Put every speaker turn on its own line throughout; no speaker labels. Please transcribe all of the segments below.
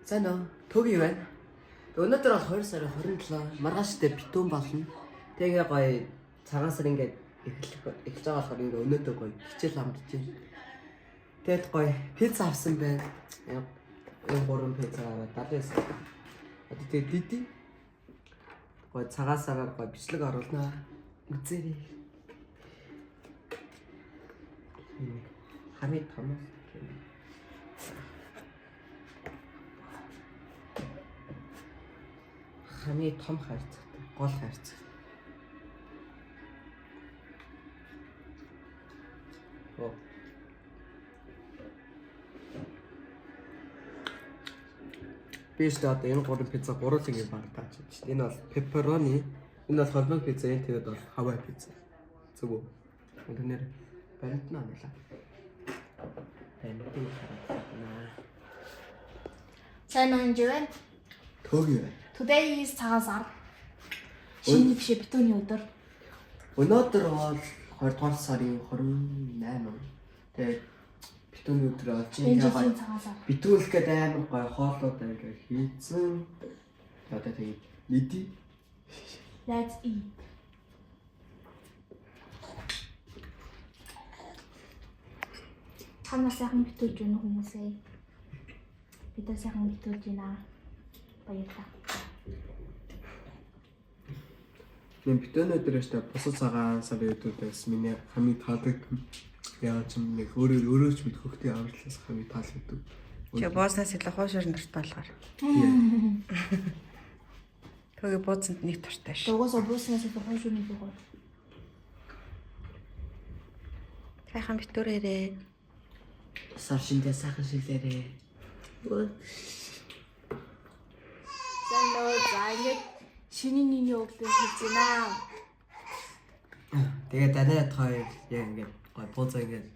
сайн уу? Төг юу байна? Өнөөдөр бол 2 сарын 27 маргааштай битүүн болно. Тэгээ гоё цагаан сар ингээд эхэлж байгаа болохоор ингээ өнөөдөр гоё хичээл амдаж байна. Тэгээд гоё пицца авсан байна. Энэ 3 пицца аваад 79. Одоо тэгээд диди гоё цагаан сараар гоё бичлэг оруулнаа. Үзээрэй. Хамид Томас. Хамид том хайрцагтай, гол хайрцаг. Оо. Биш одоо энэ 3 пицца 3 цагийн баг тааж байна шүү дээ. Энэ бол pepperoni, энэ бол холбоо пицца, энэ тэгээд бол Hawaii пицца. Зүг үү? Өнөөдөр баримт нь амлаа. Баримтын харагдана.
Сайн уу живэн?
Төг юу?
Today is цагаан сар. Шинэ биш битүүний өдөр.
Өнөөдөр бол 20 дугаар сарын 28. Тэгээд битүүний өдөр болж байгаа. Битүүлэх гээд амар гоё хооллууд ингээд хийцэн. Одоо тэгээд мэдээ.
Let's eat. Танаа сайхан битүүлж байна хүмүүсээ. Бид сайхан битүүлж байна. Баярлалаа.
Мен битүүний өдрөөс та бусад цагаан сарын өдрүүдээс миний хамгийн таадаг яа ч юм нэг өөрөө ч мэд хөхтийн авралаас хамгийн таалагддаг.
Чи бооснаас илүү хоошор нарт болохоор. Тэгээ бооцонд нэг туртай ш.
Угаасаа бууснаас илүү хойш үнийг байгаа.
Сайхан битүүрээрээ.
Сар шиндээ сайхан шилээрээ.
Сайн уу заагээд шиний нийний өглөө хийж байна.
Тэгээд данаад хоёр яг ингээд гой бууз ингээд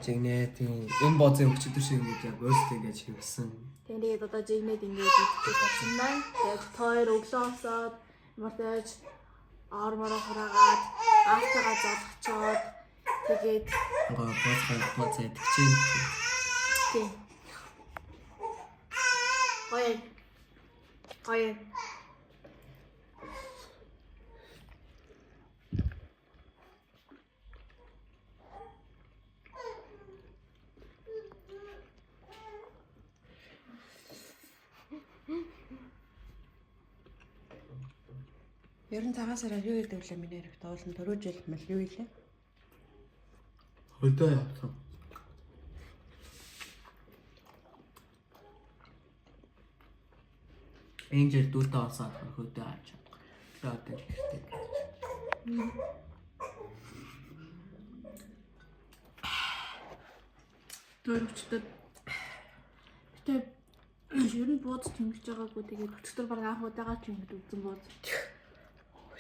жигнээ тийм энэ бозын өчтөр шиг ингээд яг өөрсдөө ингээд шивсэн.
Тэгээд одоо жигнэд ингээд идэх болсон байна. Тэгээд хоёр өглөө осоод мартаж армараа хураагаад аавтайгаа золгочоод тэгээд
гой бууз идэх чинь.
тийм. Гоё.
Ер нь цагаан сараар юу гэдэг вэ миний хэрэг тоолсон түрүү жил мэл юу илээ?
Хөдөө явсан. Энэ жил дүүтээ олсаад хөдөө авч. Одоо гэртээ.
Төрөвчдөд. Гэтэ ер нь бууз тэмгэж байгаагүй тэгээд өчтөр баг анх удаага ч ингэж үзэн бууз.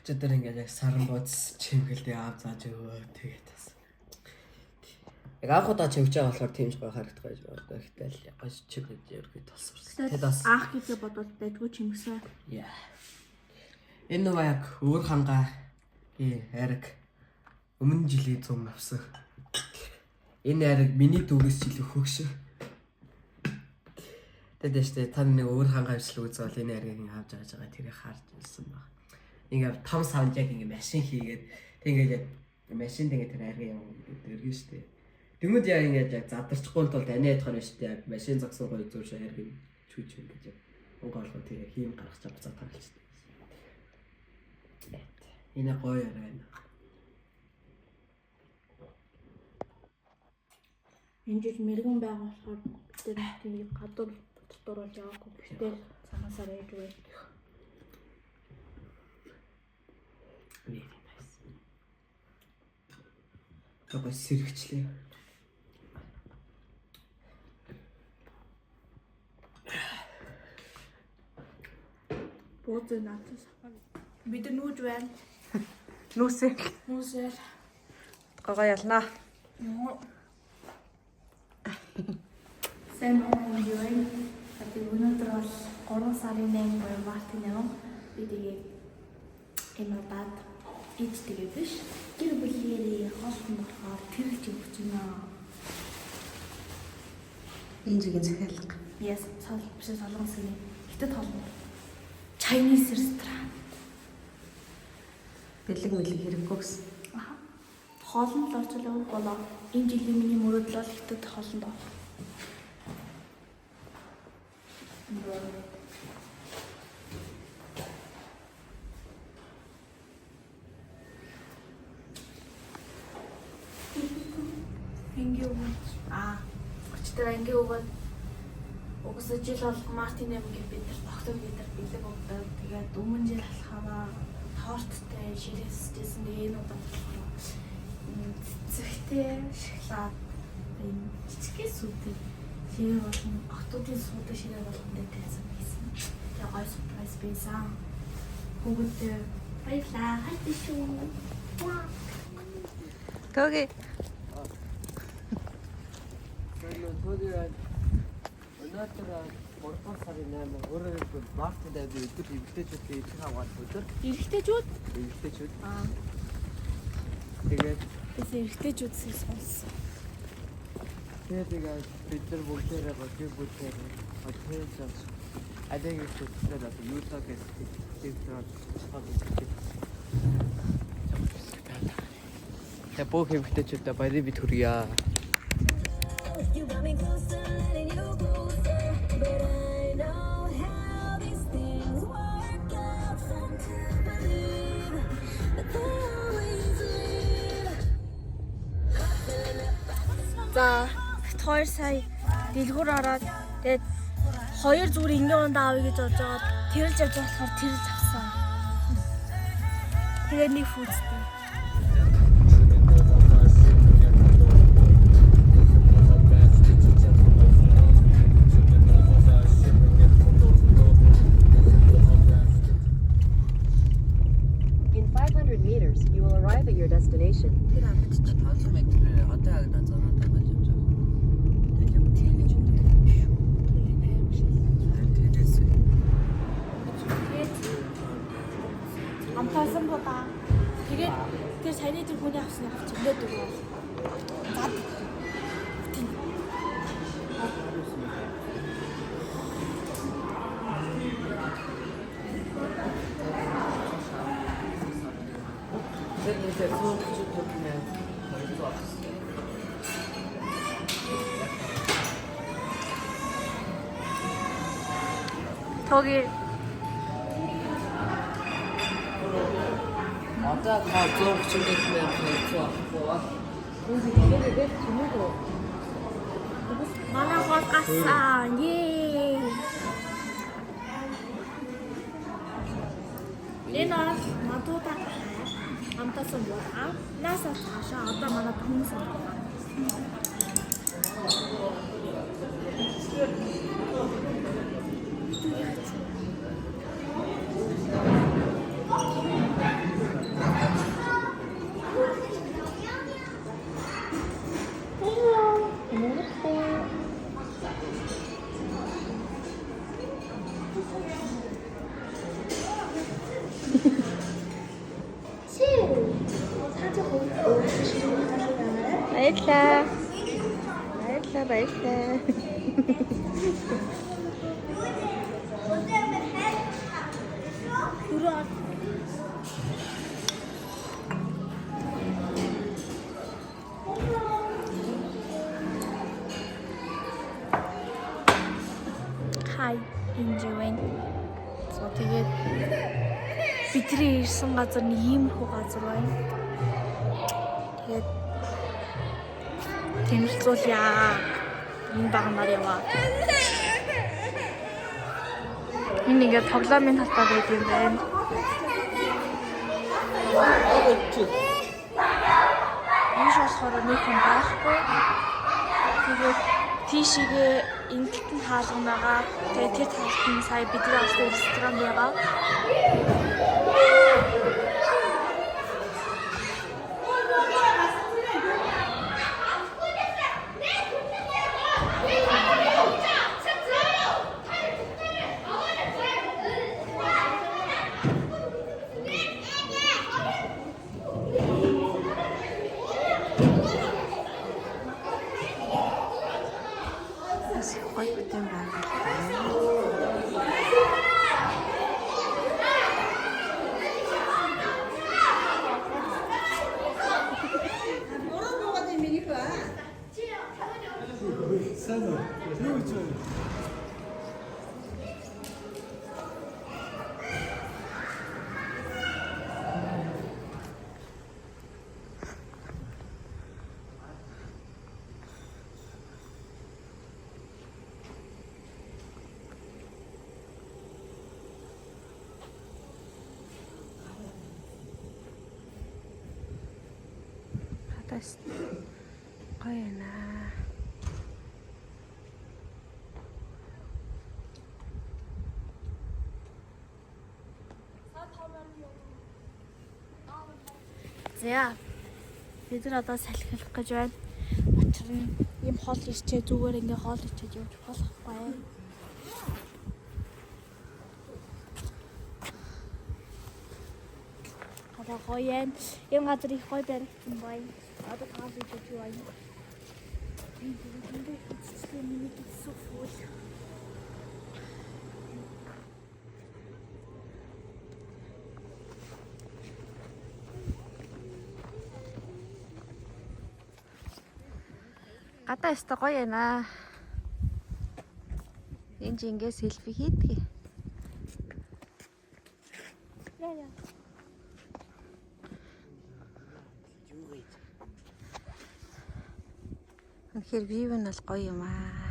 Өчигдөр ингээд яг саран бууз чимгэлдээ аав зааж өгөө тэгээд бас. Яг анх удаа чимгэж байгаа болохоор тийм ч гоё харагдах байж байгаа. Гэтэл гоё чимгэж ерөөхдөө тосорсон.
Тэгээд бас анх гэдэг бодвол дайггүй чимгсэн.
Яа. Энэ нөгөө яг өөр хангаа ариг өмнө жилийн зам авсан. Энэ ариг миний дүүгээс ч илүү хөгш. Тэгээд штэ та нэг өөр хангаа авчлаа үзвэл энэ аригийг авч авч байгаа тэрийг харж ирсэн баг. Ингээд том саунд яг ингээд машин хийгээд тэгээд яг машинд ингээд тэр ариг юм дэргэн штэ. Тэнгүүд яа ингээд яг задарчихгүй тул таны ядахаар штэ яг машин загсан гоё зүүр ариг чүүч ингэж яг угаалгуу тэгээ хийм гаргаж буцаад харалчихдээ. Энэ гоё байна.
Энэ жил мэрэгэн байгаа болохоор тэр тийм гадуур дотор болж яваагүй. Гэхдээ цагаан сар ээж үгүй.
Тэгвэл сэргчлээ.
Бууз наатас. Бид нүүж байна.
Нүүсээ.
Нүүсээр.
Гого ялнаа.
Сайн уу юу? Тэгээд өнөөдөр бол 3 сарын 8 буюу мартын 8 би тэгээд энэ удаад ич тэгээд биш. Гэр бүлээрээ хоолсон болохоор тэрэлж өгч байна.
Энэ зүгийн захиалга.
Yes, биш солонгосын хятад хоолны Chinese restaurant.
Бэлэг мэлэг хэрэггүй гэсэн.
Аха. Хоолнд л орчлоо болоо. Энэ жилийн миний мөрөөдөл бол хятад хоолнд орох. Ингээ өгөөч. Өчтөр ингээ өгөөд угсаж жил бол Мартин амгийн бид нар тогтог бид нар бэлэг өгдөг. Тэгээд өмнө жил алхаваа торттой ширээсжсэн энэ удаа болохоор цэцэгтэй шоколад энэ чичгээс сүүтэй ширээ болон хотуудын сүүтэй ширээ болгондоо тавьсан байсан. Тэгээд гой сюрприз байсан. Бүгдээ баярлаа. Хайртай шүү.
Тоги.
Өнөөдөр 3 сарын 8 өөрөөр Мартин дэвид өдөр эмэгтэйчүүдийн эзэн аваад өдөр.
Эрэгтэйчүүд?
Эмэгтэйчүүд. Тэгээд
эрэгтэйчүүдсээ сонссон.
Тэгээд бид нар бүгдээрээ бодгийн бүлгээр хоцрож адаг их төсрээд одоо юу л гэж хэлсэн. Тэ бүх эмэгтэйчүүдэд баярыг бид хүргье.
You got me closer, letting you closer, but I know how these things work out. Fun to believe that they always lead.
За 2 сая дэлгүүр ороод тэгээд 2 зүгээр ингийн ундаа авъя гэж бодож байгаа. Тэрэлж явж болохоор тэрэлж авсан. Тэгээд нэг фүүцтэй.
In 500 meters, you will arrive at your destination.
Тэр амтч.
Хазар мэтрээ одоо хагнаа занаад байгаа юм жаа. Тэгээд яг тэлж өгдөг юм шүү. Тэгээд
Амтаасан боо. Тэгээд тэр саяны тэр хүний авсны авч өдөөд өгөө. Зад. Тийм.
이제 수업 주면 벌써
독일
맞아 다 수업 준비되면 벌써
манай хол гасан. Ее. Энэ бол матуудаа амтасан болоо. Наасаа цаашаа одоо манай хүмүүс байна.
Баярлаа. Баярлаа.
Дөрөв. Хай enjoying. So тэгээд бидний ирсэн газар нэг иймэрхүү газар байна. Тэгээд тэмцүүлье. Энэ багнаар яваа. Энэ ингээд тоглоомын талбай байд юм байна. Энэ болохоор нэг хүн байхгүй. Тэгээд тийшээ энэ талтан хаалган байгаа. Тэгээд тэр талтан сая бидний авсан ресторан байгаа.
Гоё бүтээн байна.
Бас гоё байна. За. Бид нар одоо салхилах гэж байна. Учир нь ийм хоол ирчээ зүгээр ингээ хоол ичээд явж болохгүй. Одоо гоё юм. Ийм газар их гоё баригдсан байна. Одоо хоол ичээд юу байна? Миний so full. Гадаа өстө гоё байна. Энд ингээ селфи хийдэг. Яа. Үнэхээр вью нь бол гоё юм аа.